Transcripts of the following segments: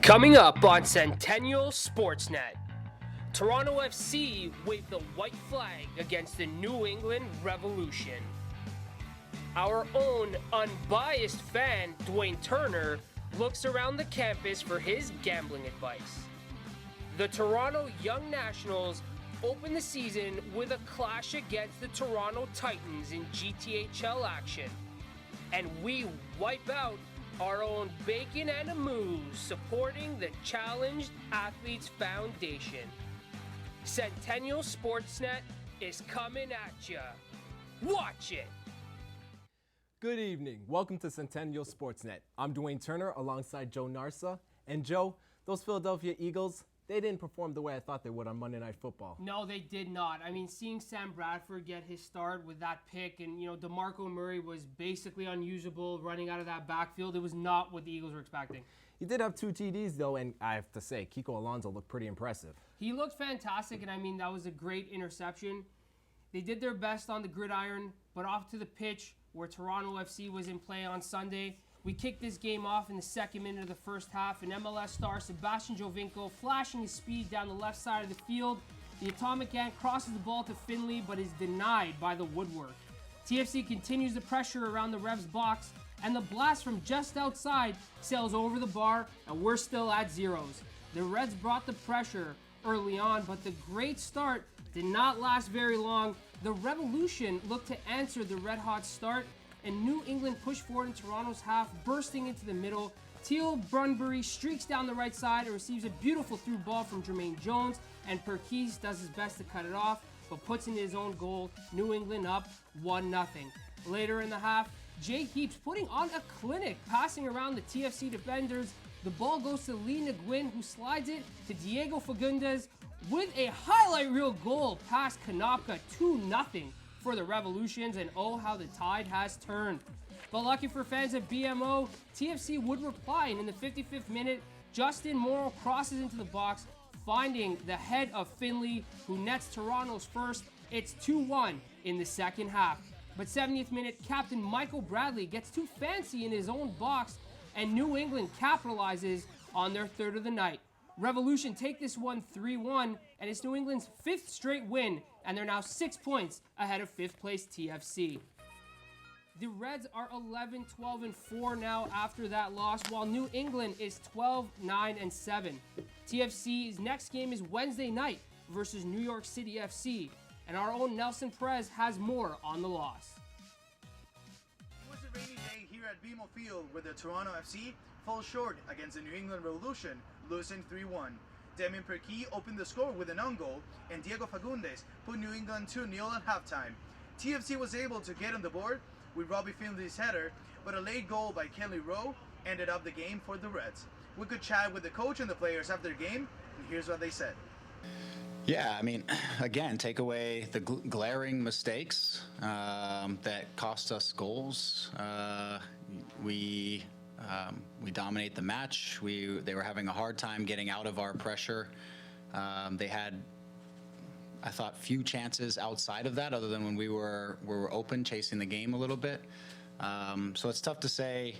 Coming up on Centennial Sportsnet, Toronto FC waved the white flag against the New England Revolution. Our own unbiased fan, Duane Turner, looks around the campus for his gambling advice. The Toronto Young Nationals open the season with a clash against the Toronto Titans in GTHL action. And we wipe out our own bacon and a moose supporting the Challenged Athletes Foundation. Centennial Sportsnet is coming at ya. Watch it! Good evening. Welcome to Centennial Sportsnet. I'm Duane Turner alongside Joe Narsa. And Joe, those Philadelphia Eagles, they didn't perform the way I thought they would on Monday Night Football. No, they did not. I mean, seeing Sam Bradford get his start with that pick and, DeMarco Murray was basically unusable running out of that backfield. It was not what the Eagles were expecting. He did have 2 TDs, though, and I have to say, Kiko Alonso looked pretty impressive. He looked fantastic, and I mean, that was a great interception. They did their best on the gridiron, but off to the pitch where Toronto FC was in play on Sunday. We kicked this game off in the second minute of the first half, and MLS star Sebastian Jovinko flashing his speed down the left side of the field. The Atomic Ant crosses the ball to Finley, but is denied by the woodwork. TFC continues the pressure around the Revs box, and the blast from just outside sails over the bar, and we're still at zeros. The Reds brought the pressure early on, but the great start did not last very long. The Revolution looked to answer the red-hot start, and New England pushed forward in Toronto's half, bursting into the middle. Teal Brunbury streaks down the right side and receives a beautiful through ball from Jermaine Jones, and Perkis does his best to cut it off, but puts in his own goal. New England up 1-0. Later in the half, Jay Heaps putting on a clinic, passing around the TFC defenders. The ball goes to Lee Nguyen, who slides it to Diego Fagundes with a highlight reel goal past Kanopka, 2-0. For the Revolutions, and oh how the tide has turned. But lucky for fans of BMO, TFC would reply, and in the 55th minute, Justin Morrow crosses into the box, finding the head of Finley, who nets Toronto's first. It's 2-1 in the second half. But 70th minute, Captain Michael Bradley gets too fancy in his own box, and New England capitalizes on their third of the night. Revolution take this one 3-1, and it's New England's 5th straight win, and they're now 6 points ahead of 5th place TFC. The Reds are 11-12-4 now after that loss, while New England is 12-9-7. TFC's next game is Wednesday night versus New York City FC, and our own Nelson Perez has more on the loss. It was a rainy day here at BMO Field where the Toronto FC fell short against the New England Revolution, losing 3-1. Damien Perkis opened the score with an own goal, and Diego Fagundes put New England 2-0 at halftime. TFC was able to get on the board with Robbie Finley's header, but a late goal by Kelly Rowe ended up the game for the Reds. We could chat with the coach and the players after the game, and here's what they said. Yeah, I mean, again, take away the glaring mistakes that cost us goals. We dominate the match. They were having a hard time getting out of our pressure. They had, I thought, few chances outside of that, other than when we were open, chasing the game a little bit. So it's tough to say.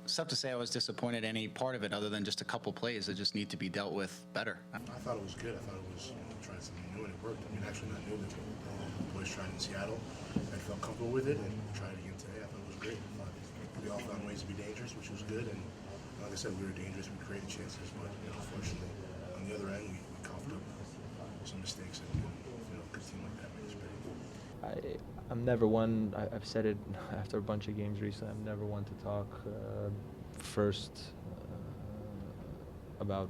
It's tough to say I was disappointed any part of it, other than just a couple plays that just need to be dealt with better. I thought it was good. I thought it was trying something new, and it worked. I mean, actually not new. The boys tried in Seattle. I felt comfortable with it, and tried it again today. I thought it was great. We all found ways to be dangerous, which was good. And like I said, we were dangerous. We created chances, but unfortunately, on the other end, we coughed up some mistakes, and a good team like that made us better. I'm never one. I've said it after a bunch of games recently. I'm never one to talk first about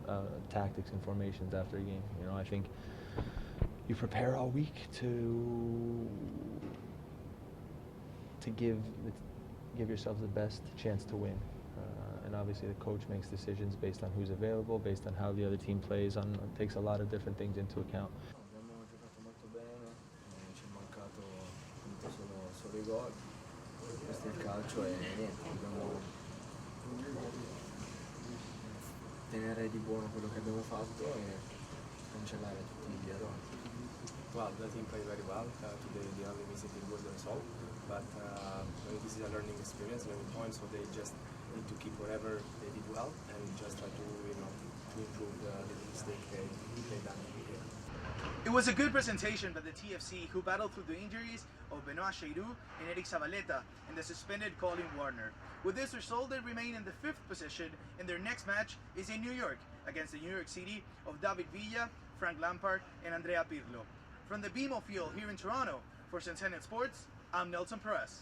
tactics and formations after a game. I think you prepare all week to give yourselves the best chance to win. And obviously the coach makes decisions based on who's available, based on how the other team plays, takes a lot of different things into account. Abbiamo giocato molto bene, ci è mancato solo i gol. Questo è il calcio e niente, dobbiamo tenere di buono quello che abbiamo fatto e cancellare tutti gli errori. Well, the team played very well. Today the only missing thing was the result, but this is a learning experience, learning point, so they just need need to keep whatever they did well and just try to, to improve the mistake they done here. It was a good presentation by the TFC, who battled through the injuries of Benoit Cheyrou and Eric Zabaleta and the suspended Colin Warner. With this result, they remain in the 5th position, and their next match is in New York against the New York City of David Villa, Frank Lampard, and Andrea Pirlo. From the BMO Field here in Toronto, for Centennial Sports, I'm Nelson Perez.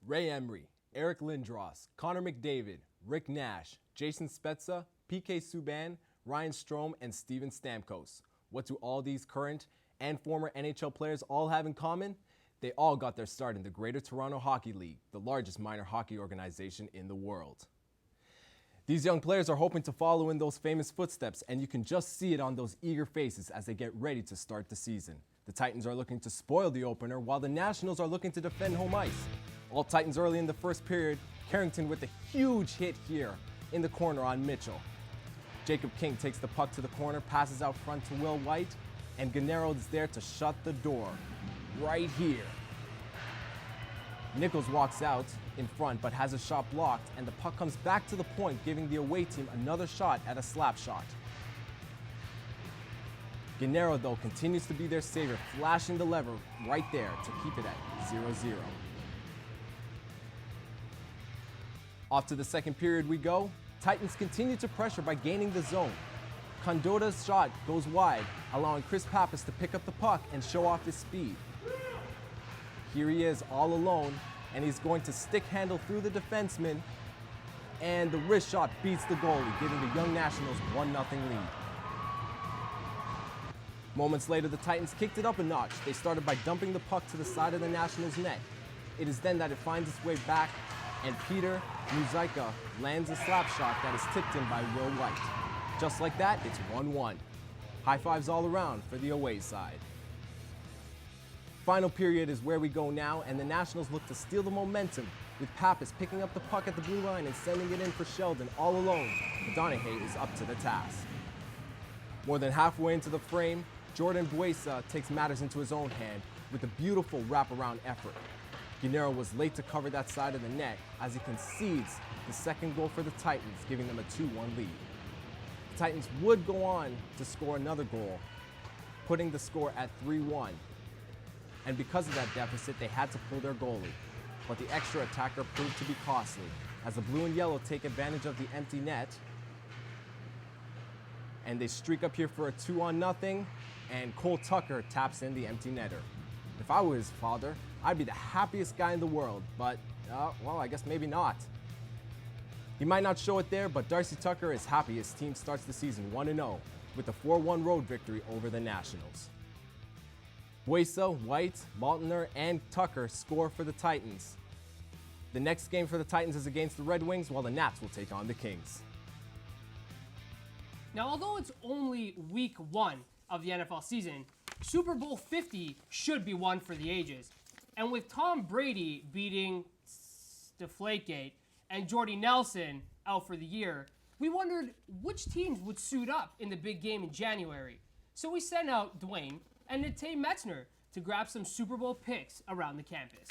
Ray Emery, Eric Lindros, Connor McDavid, Rick Nash, Jason Spezza, PK Subban, Ryan Strome, and Steven Stamkos. What do all these current and former NHL players all have in common? They all got their start in the Greater Toronto Hockey League, the largest minor hockey organization in the world. These young players are hoping to follow in those famous footsteps, and you can just see it on those eager faces as they get ready to start the season. The Titans are looking to spoil the opener, while the Nationals are looking to defend home ice. All Titans early in the first period, Carrington with a huge hit here in the corner on Mitchell. Jacob King takes the puck to the corner, passes out front to Will White, and Gennaro is there to shut the door right here. Nichols walks out in front but has a shot blocked, and the puck comes back to the point, giving the away team another shot at a slap shot. Gennaro, though, continues to be their savior, flashing the lever right there to keep it at 0-0. Off to the second period we go. Titans continue to pressure by gaining the zone. Condotta's shot goes wide, allowing Chris Pappas to pick up the puck and show off his speed. Here he is all alone, and he's going to stick handle through the defenseman, and the wrist shot beats the goalie, giving the Young Nationals 1-0 lead. Moments later, the Titans kicked it up a notch. They started by dumping the puck to the side of the Nationals' net. It is then that it finds its way back, and Peter Muzyka lands a slap shot that is tipped in by Will White. Just like that, it's 1-1. High fives all around for the away side. Final period is where we go now, and the Nationals look to steal the momentum, with Pappas picking up the puck at the blue line and sending it in for Sheldon all alone. Donahue is up to the task. More than halfway into the frame, Jordan Buesa takes matters into his own hand with a beautiful wraparound effort. Gennaro was late to cover that side of the net as he concedes the second goal for the Titans, giving them a 2-1 lead. The Titans would go on to score another goal, putting the score at 3-1. And because of that deficit, they had to pull their goalie. But the extra attacker proved to be costly, as the blue and yellow take advantage of the empty net, and they streak up here for a 2-0, and Cole Tucker taps in the empty netter. If I were his father, I'd be the happiest guy in the world, but, well, I guess maybe not. He might not show it there, but Darcy Tucker is happy his team starts the season 1-0 with a 4-1 road victory over the Nationals. Buesa, White, Maetzener, and Tucker score for the Titans. The next game for the Titans is against the Red Wings, while the Nats will take on the Kings. Now, although it's only week 1 of the NFL season, Super Bowl 50 should be one for the ages. And with Tom Brady beating Deflategate and Jordy Nelson out for the year, we wondered which teams would suit up in the big game in January. So we sent out Duane and Maetzener to grab some Super Bowl picks around the campus.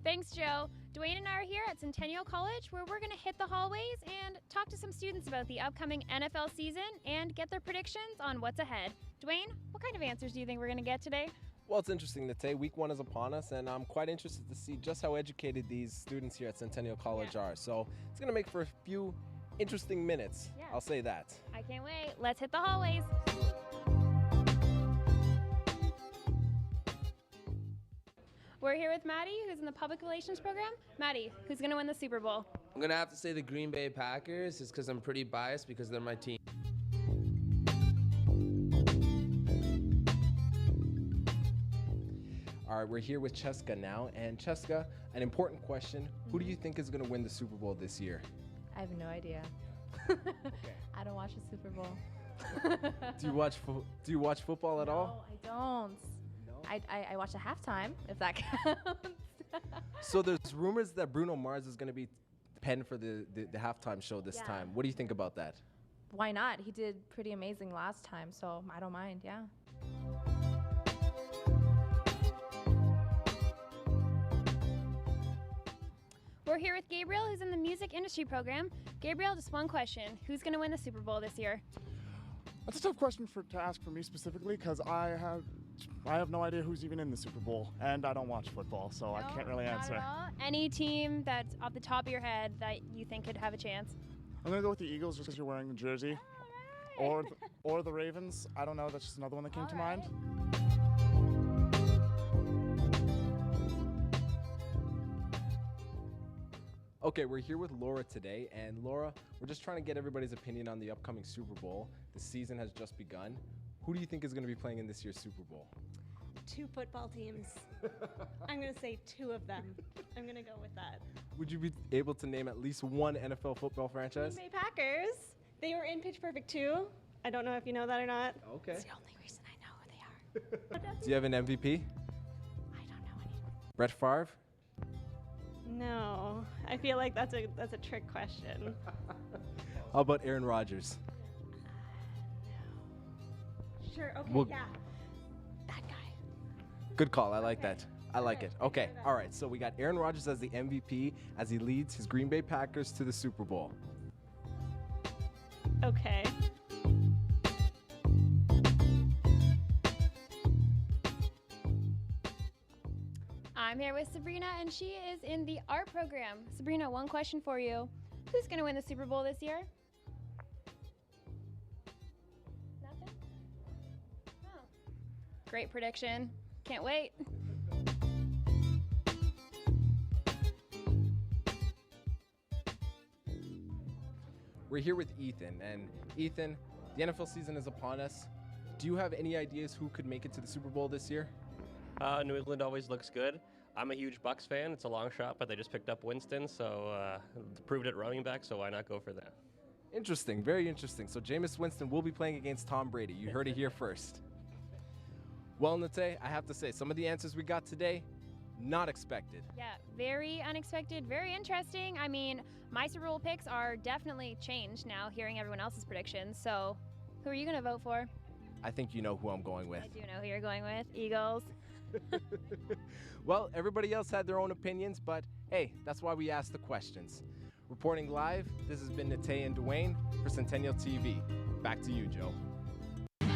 Thanks, Joe. Duane and I are here at Centennial College, where we're going to hit the hallways and talk to some students about the upcoming NFL season and get their predictions on what's ahead. Duane, what kind of answers do you think we're going to get today? Well, it's interesting, Nate. Week 1 is upon us, and I'm quite interested to see just how educated these students here at Centennial College are. So it's going to make for a few interesting minutes. Yeah. I'll say that. I can't wait. Let's hit the hallways. We're here with Maddie, who's in the public relations program. Maddie, who's going to win the Super Bowl? I'm going to have to say the Green Bay Packers, just because I'm pretty biased because they're my team. All right, we're here with Cheska now. And Cheska, an important question. Who do you think is going to win the Super Bowl this year? I have no idea. I don't watch the Super Bowl. Do you watch football at all? No, I don't. I watch the halftime, if that counts. So there's rumors that Bruno Mars is going to be penned for the halftime show this time. What do you think about that? Why not? He did pretty amazing last time, so I don't mind, yeah. we're here with Gabriel, who's in the music industry program. Gabriel, just one question. Who's going to win the Super Bowl this year? That's a tough question to ask for me specifically, because I have no idea who's even in the Super Bowl, and I don't watch football, so I can't really answer. Not at all. Any team that's off the top of your head that you think could have a chance? I'm gonna go with the Eagles just because you're wearing the jersey, or the Ravens. I don't know. That's just another one that came to mind. Okay, we're here with Laura today, and Laura, we're just trying to get everybody's opinion on the upcoming Super Bowl. The season has just begun. Who do you think is going to be playing in this year's Super Bowl? 2 football teams. I'm going to say 2 of them. I'm going to go with that. Would you be able to name at least one NFL football franchise? Green Bay Packers. They were in Pitch Perfect 2. I don't know if you know that or not. Okay. It's the only reason I know who they are. Do you have an MVP? I don't know any. Brett Favre? No. I feel like that's a trick question. How about Aaron Rodgers? No. Sure, okay, Well, yeah. That guy. Good call. I like that. I like it. Okay. All right. So we got Aaron Rodgers as the MVP as he leads his Green Bay Packers to the Super Bowl. Okay. I'm here with Sabrina, and she is in the art program. Sabrina, one question for you. Who's going to win the Super Bowl this year? Nothing? Oh. Great prediction. Can't wait. We're here with Ethan, and Ethan, the NFL season is upon us. Do you have any ideas who could make it to the Super Bowl this year? New England always looks good. I'm a huge Bucks fan. It's a long shot, but they just picked up Winston, so proved it running back, so why not go for that? Interesting, very interesting. So Jameis Winston will be playing against Tom Brady. You heard it here first. Well, Nate, I have to say, some of the answers we got today, not expected. Yeah, very unexpected, very interesting. I mean, my Super Bowl picks are definitely changed now, hearing everyone else's predictions. So, who are you going to vote for? I think you know who I'm going with. I do know who you're going with. Eagles. Well, everybody else had their own opinions, but hey, that's why we asked the questions. Reporting live, this has been Nate and Duane for Centennial TV. Back to you, Joe. Up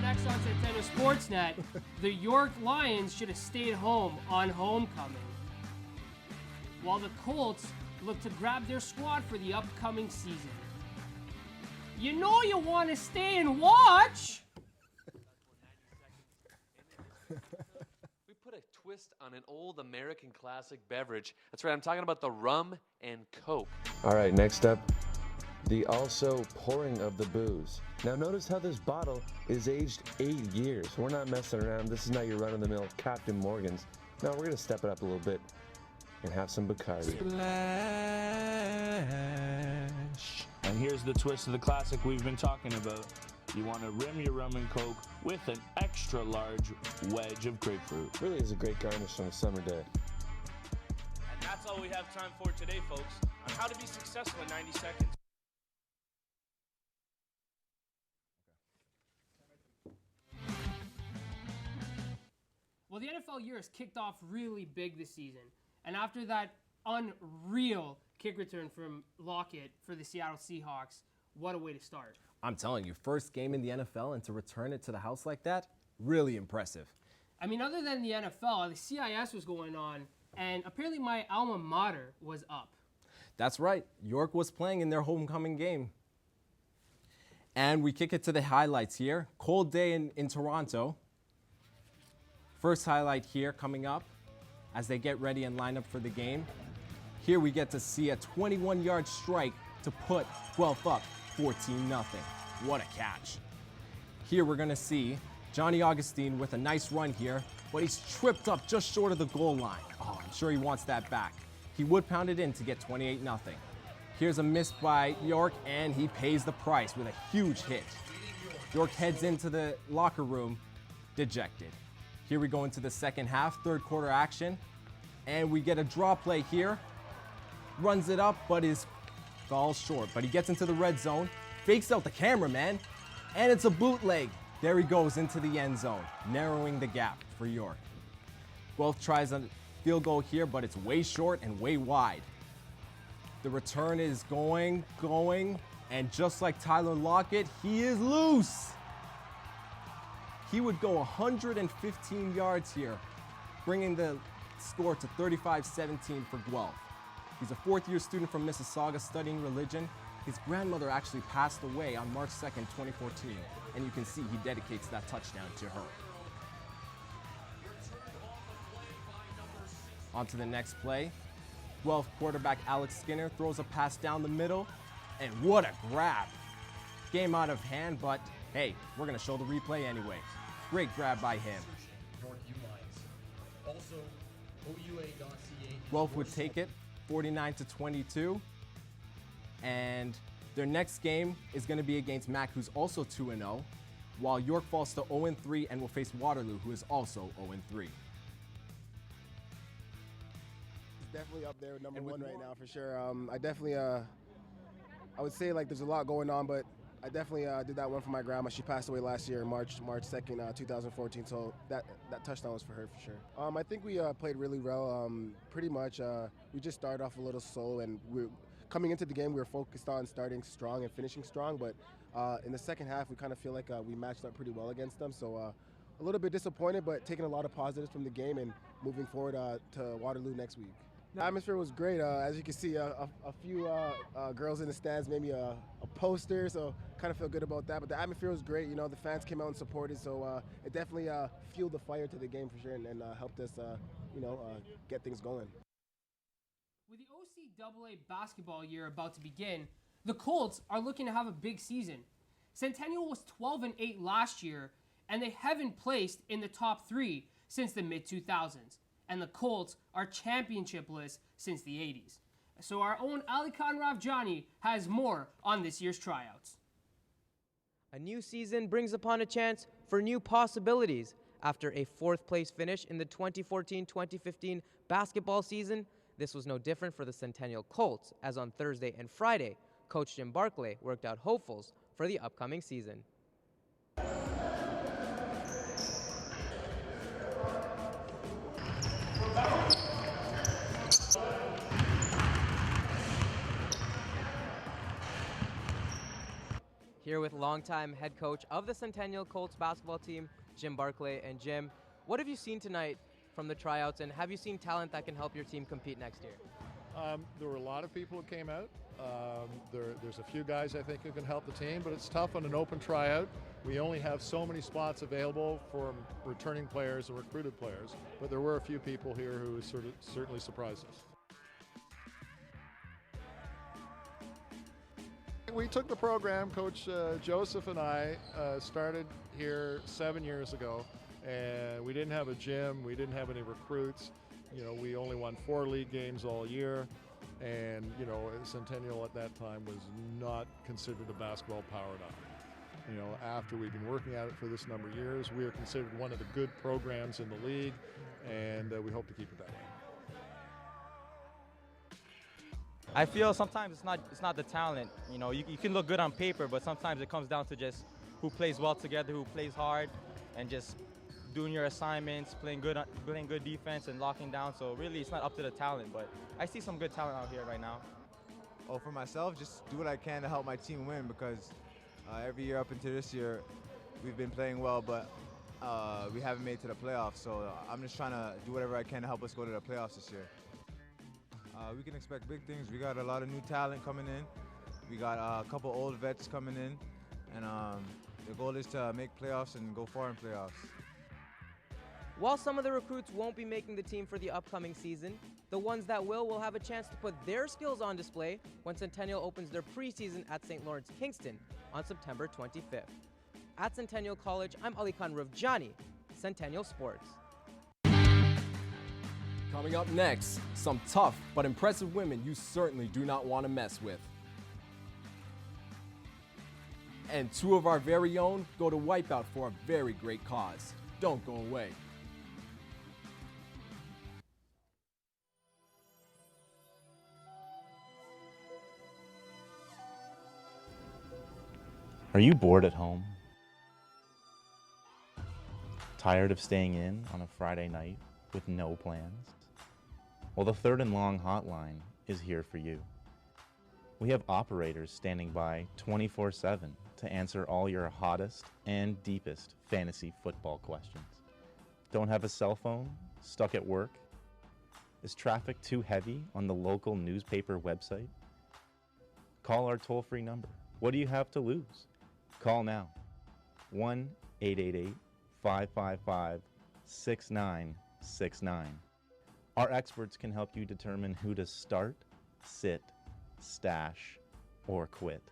next on Centennial Sportsnet, the York Lions should have stayed home on homecoming, while the Colts look to grab their squad for the upcoming season. You know you want to stay and watch! We put a twist on an old American classic beverage. That's right, I'm talking about the rum and Coke. All right, next up, the also pouring of the booze. Now notice how this bottle is aged 8 years. We're not messing around. This is not your run-of-the-mill Captain Morgan's. No, we're gonna step it up a little bit and have some Bacardi. Splash. And here's the twist of the classic we've been talking about. You want to rim your rum and Coke with an extra large wedge of grapefruit. Really is a great garnish on a summer day. And that's all we have time for today, folks, on how to be successful in 90 seconds. Well, the NFL year has kicked off really big this season. And after that unreal kick return from Lockett for the Seattle Seahawks, what a way to start. I'm telling you, first game in the NFL and to return it to the house like that, really impressive. I mean, other than the NFL, the CIS was going on, and apparently my alma mater was up. That's right, York was playing in their homecoming game. And we kick it to the highlights here. Cold day in Toronto. First highlight here coming up as they get ready and line up for the game. Here we get to see a 21-yard strike to put Guelph up 14-0. What a catch. Here we're gonna see Johnny Augustine with a nice run here, but he's tripped up just short of the goal line. Oh, I'm sure he wants that back. He would pound it in to get 28-0. Here's a miss by York, and he pays the price with a huge hit. York heads into the locker room dejected. Here we go into the second half, third quarter action, and we get a draw play here. Runs it up, but falls short. But he gets into the red zone, fakes out the cameraman, and it's a bootleg. There he goes into the end zone, narrowing the gap for York. Guelph tries field goal here, but it's way short and way wide. The return is going, and just like Tyler Lockett, he is loose. He would go 115 yards here, bringing the score to 35-17 for Guelph. He's a fourth-year student from Mississauga studying religion. His grandmother actually passed away on March 2nd, 2014, and you can see he dedicates that touchdown to her. On to the next play. Guelph quarterback Alex Skinner throws a pass down the middle, and what a grab. Game out of hand, but hey, we're gonna show the replay anyway. Great grab by him. Also, OUA.ca. Guelph would take it 49-22, and their next game is gonna be against Mac, who's also 2-0, while York falls to 0-3 and will face Waterloo, who is also 0-3. Definitely up there with number one right now for sure. I definitely, I would say like there's a lot going on, but I definitely did that one for my grandma. She passed away last year, March 2nd, 2014. So that touchdown was for her for sure. I think we played really well. Pretty much, we just started off a little slow, and we're coming into the game. We were focused on starting strong and finishing strong, but in the second half, we kind of feel like we matched up pretty well against them. So a little bit disappointed, but taking a lot of positives from the game and moving forward to Waterloo next week. The atmosphere was great. As you can see, a few girls in the stands made me a poster, so kind of feel good about that. But the atmosphere was great. You know, the fans came out and supported, so it definitely fueled the fire to the game for sure, and helped us, get things going. With the OCAA basketball year about to begin, the Colts are looking to have a big season. Centennial was 12-8 last year, and they haven't placed in the top 3 since the mid-2000s. And the Colts are championship-less since the 80s. So our own Alikan Ravjani has more on this year's tryouts. A new season brings upon a chance for new possibilities. After a 4th place finish in the 2014-2015 basketball season, this was no different for the Centennial Colts, as on Thursday and Friday, Coach Jim Barclay worked out hopefuls for the upcoming season. Here with longtime head coach of the Centennial Colts basketball team, Jim Barclay. And Jim, what have you seen tonight from the tryouts, and have you seen talent that can help your team compete next year? There were a lot of people who came out. There's a few guys I think who can help the team, but it's tough on an open tryout. We only have so many spots available for returning players and recruited players, but there were a few people here who certainly surprised us. We took the program, Coach Joseph and I started here 7 years ago, and we didn't have a gym, we didn't have any recruits. You know, we only won 4 league games all year, and you know, Centennial at that time was not considered a basketball powerhouse. You know, after we've been working at it for this number of years, we are considered one of the good programs in the league, and we hope to keep it that way. I feel sometimes it's not the talent. You know, you can look good on paper, but sometimes it comes down to just who plays well together, who plays hard, and just doing your assignments, playing good defense, and locking down. So really, it's not up to the talent, but I see some good talent out here right now. Oh, for myself, just do what I can to help my team win, because every year up until this year, we've been playing well, but we haven't made it to the playoffs. So I'm just trying to do whatever I can to help us go to the playoffs this year. We can expect big things. We got a lot of new talent coming in. We got a couple old vets coming in, and the goal is to make playoffs and go far in playoffs. While some of the recruits won't be making the team for the upcoming season, the ones that will have a chance to put their skills on display when Centennial opens their preseason at St. Lawrence Kingston on September 25th. At Centennial College, I'm Alikan Ravjani, Centennial Sports. Coming up next, some tough but impressive women you certainly do not want to mess with. And 2 of our very own go to Wipeout for a very great cause. Don't go away. Are you bored at home? Tired of staying in on a Friday night with no plans? Well, the Third and Long hotline is here for you. We have operators standing by 24/7 to answer all your hottest and deepest fantasy football questions. Don't have a cell phone? Stuck at work? Is traffic too heavy on the local newspaper website? Call our toll-free number. What do you have to lose? Call now. 1-888-555-6969. Our experts can help you determine who to start, sit, stash, or quit.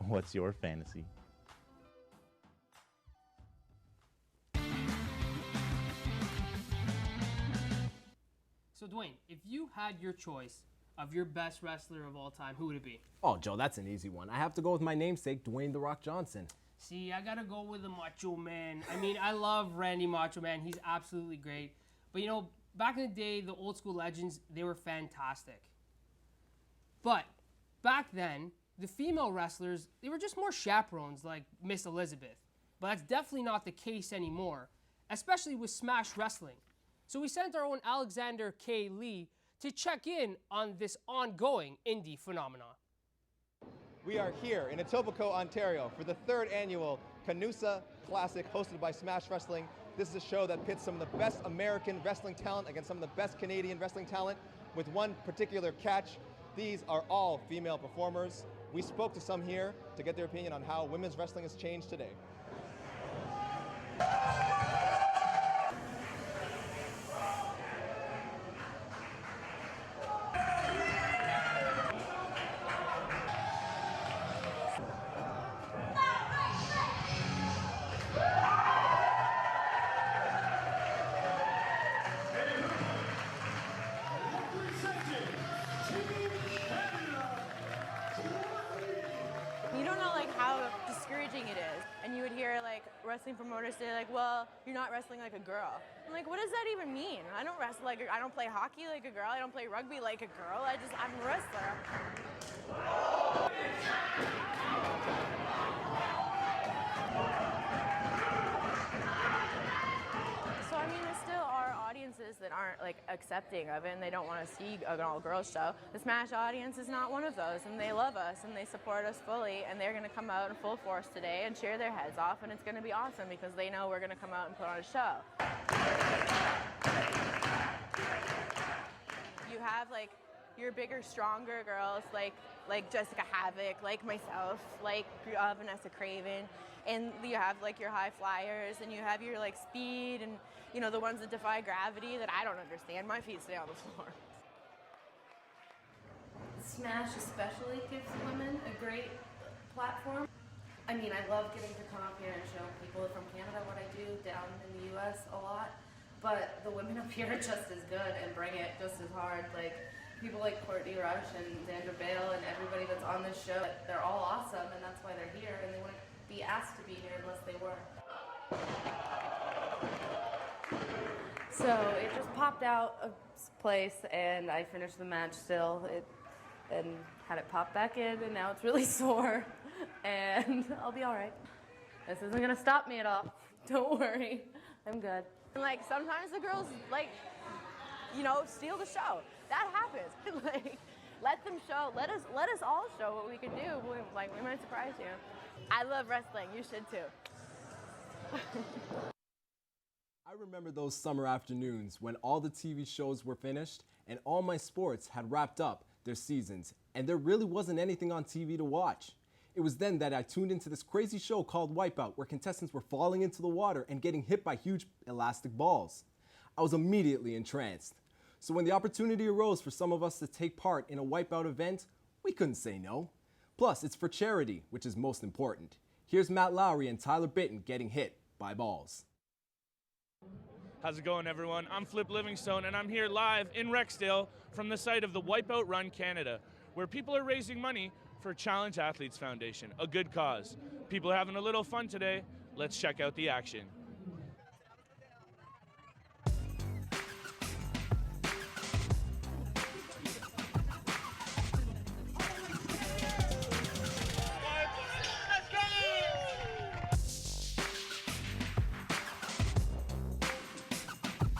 What's your fantasy? So Duane, if you had your choice of your best wrestler of all time, who would it be? Oh, Joe, that's an easy one. I have to go with my namesake, Dwayne "The Rock" Johnson. See, I gotta go with the Macho Man. I mean, I love Randy Macho Man. He's absolutely great. But you know, back in the day, the old school legends, they were fantastic. But back then, the female wrestlers, they were just more chaperones like Miss Elizabeth. But that's definitely not the case anymore, especially with Smash Wrestling. So we sent our own Alexander K. Lee to check in on this ongoing indie phenomenon. We are here in Etobicoke, Ontario for the 3rd annual CANUSA Classic hosted by Smash Wrestling. This is a show that pits some of the best American wrestling talent against some of the best Canadian wrestling talent with one particular catch. These are all female performers. We spoke to some here to get their opinion on how women's wrestling has changed today. You don't know like how discouraging it is. And you would hear like wrestling promoters say like, well, you're not wrestling like a girl. I'm like, what does that even mean? I don't wrestle like I don't play hockey like a girl. I don't play rugby like a girl. I'm a wrestler. So I mean, there still are audiences that aren't like accepting of it and they don't want to see an all-girls show. The Smash audience is not one of those, and they love us and they support us fully, and they're going to come out in full force today and cheer their heads off, and it's going to be awesome because they know we're going to come out and put on a show. You have like your bigger, stronger girls like Jessica Havoc, like myself, like Vanessa Craven, and you have like your high flyers, and you have your like speed, and you know the ones that defy gravity that I don't understand. My feet stay on the floor. Smash especially gives women a great platform. I mean, I love getting to come up here and show people from Canada what I do down in the U.S. a lot, but the women up here are just as good and bring it just as hard. Like people like Courtney Rush and Dandra Bale and everybody that's on this show, they're all awesome, and that's why they're here, and they wouldn't be asked to be here unless they were. So it just popped out of place, and I finished the match still, and had it pop back in, and now it's really sore, and I'll be all right. This isn't gonna stop me at all. Don't worry, I'm good. And like sometimes the girls like, you know, steal the show. That happens. Like, let them show. Let us all show what we can do. Like we might surprise you. I love wrestling. You should too. I remember those summer afternoons when all the TV shows were finished and all my sports had wrapped up their seasons, and there really wasn't anything on TV to watch. It was then that I tuned into this crazy show called Wipeout, where contestants were falling into the water and getting hit by huge elastic balls. I was immediately entranced. So when the opportunity arose for some of us to take part in a Wipeout event, we couldn't say no. Plus, it's for charity, which is most important. Here's Matt Lowry and Tyler Bitton getting hit by balls. How's it going, everyone? I'm Flip Livingstone, and I'm here live in Rexdale from the site of the Wipeout Run Canada, where people are raising money for Challenge Athletes Foundation, a good cause. People are having a little fun today. Let's check out the action.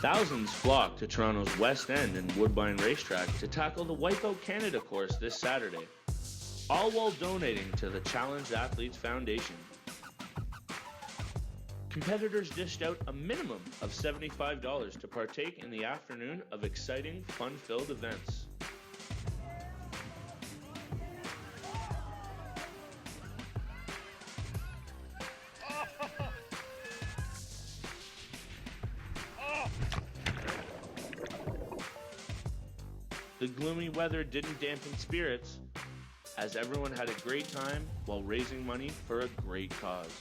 Thousands flock to Toronto's West End and Woodbine Racetrack to tackle the Wipeout Canada course this Saturday, all while donating to the Challenged Athletes Foundation. Competitors dished out a minimum of $75 to partake in the afternoon of exciting, fun-filled events. The gloomy weather didn't dampen spirits, as everyone had a great time while raising money for a great cause.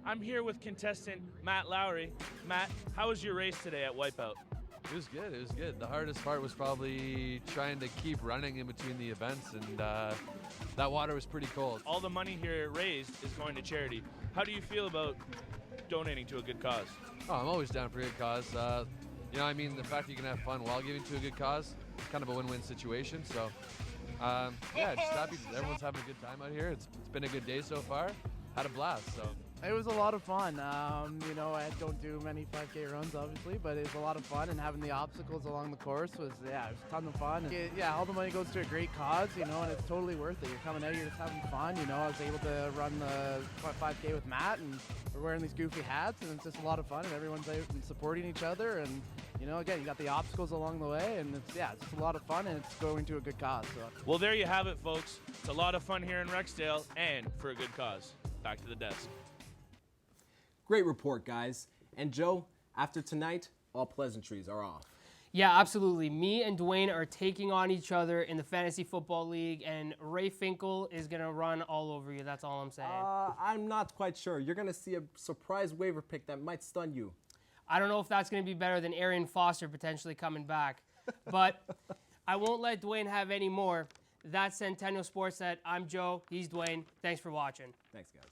I'm here with contestant Matt Lowry. Matt, how was your race today at Wipeout? It was good. It was good. The hardest part was probably trying to keep running in between the events, and that water was pretty cold. All the money here raised is going to charity. How do you feel about donating to a good cause? Oh, I'm always down for a good cause. You know, I mean, the fact that you can have fun while giving to a good cause, it's kind of a win-win situation. So, yeah, just happy that everyone's having a good time out here. It's been a good day so far. Had a blast. So. It was a lot of fun. You know, I don't do many 5K runs, obviously, but it was a lot of fun, and having the obstacles along the course was, yeah, it was a ton of fun. Yeah, all the money goes to a great cause, you know, and it's totally worth it. You're coming out, you're just having fun, you know. I was able to run the 5K with Matt, and we're wearing these goofy hats, and it's just a lot of fun, and everyone's out and supporting each other, and, you know, again, you got the obstacles along the way, and it's, yeah, it's just a lot of fun, and it's going to a good cause. So. Well, there you have it, folks. It's a lot of fun here in Rexdale, and for a good cause. Back to the desk. Great report, guys. And Joe, after tonight, all pleasantries are off. Yeah, absolutely. Me and Duane are taking on each other in the Fantasy Football League, and Ray Finkel is going to run all over you. That's all I'm saying. I'm not quite sure. You're going to see a surprise waiver pick that might stun you. I don't know if that's going to be better than Arian Foster potentially coming back. But I won't let Duane have any more. That's Centennial Sportsnet. I'm Joe. He's Duane. Thanks for watching. Thanks, guys.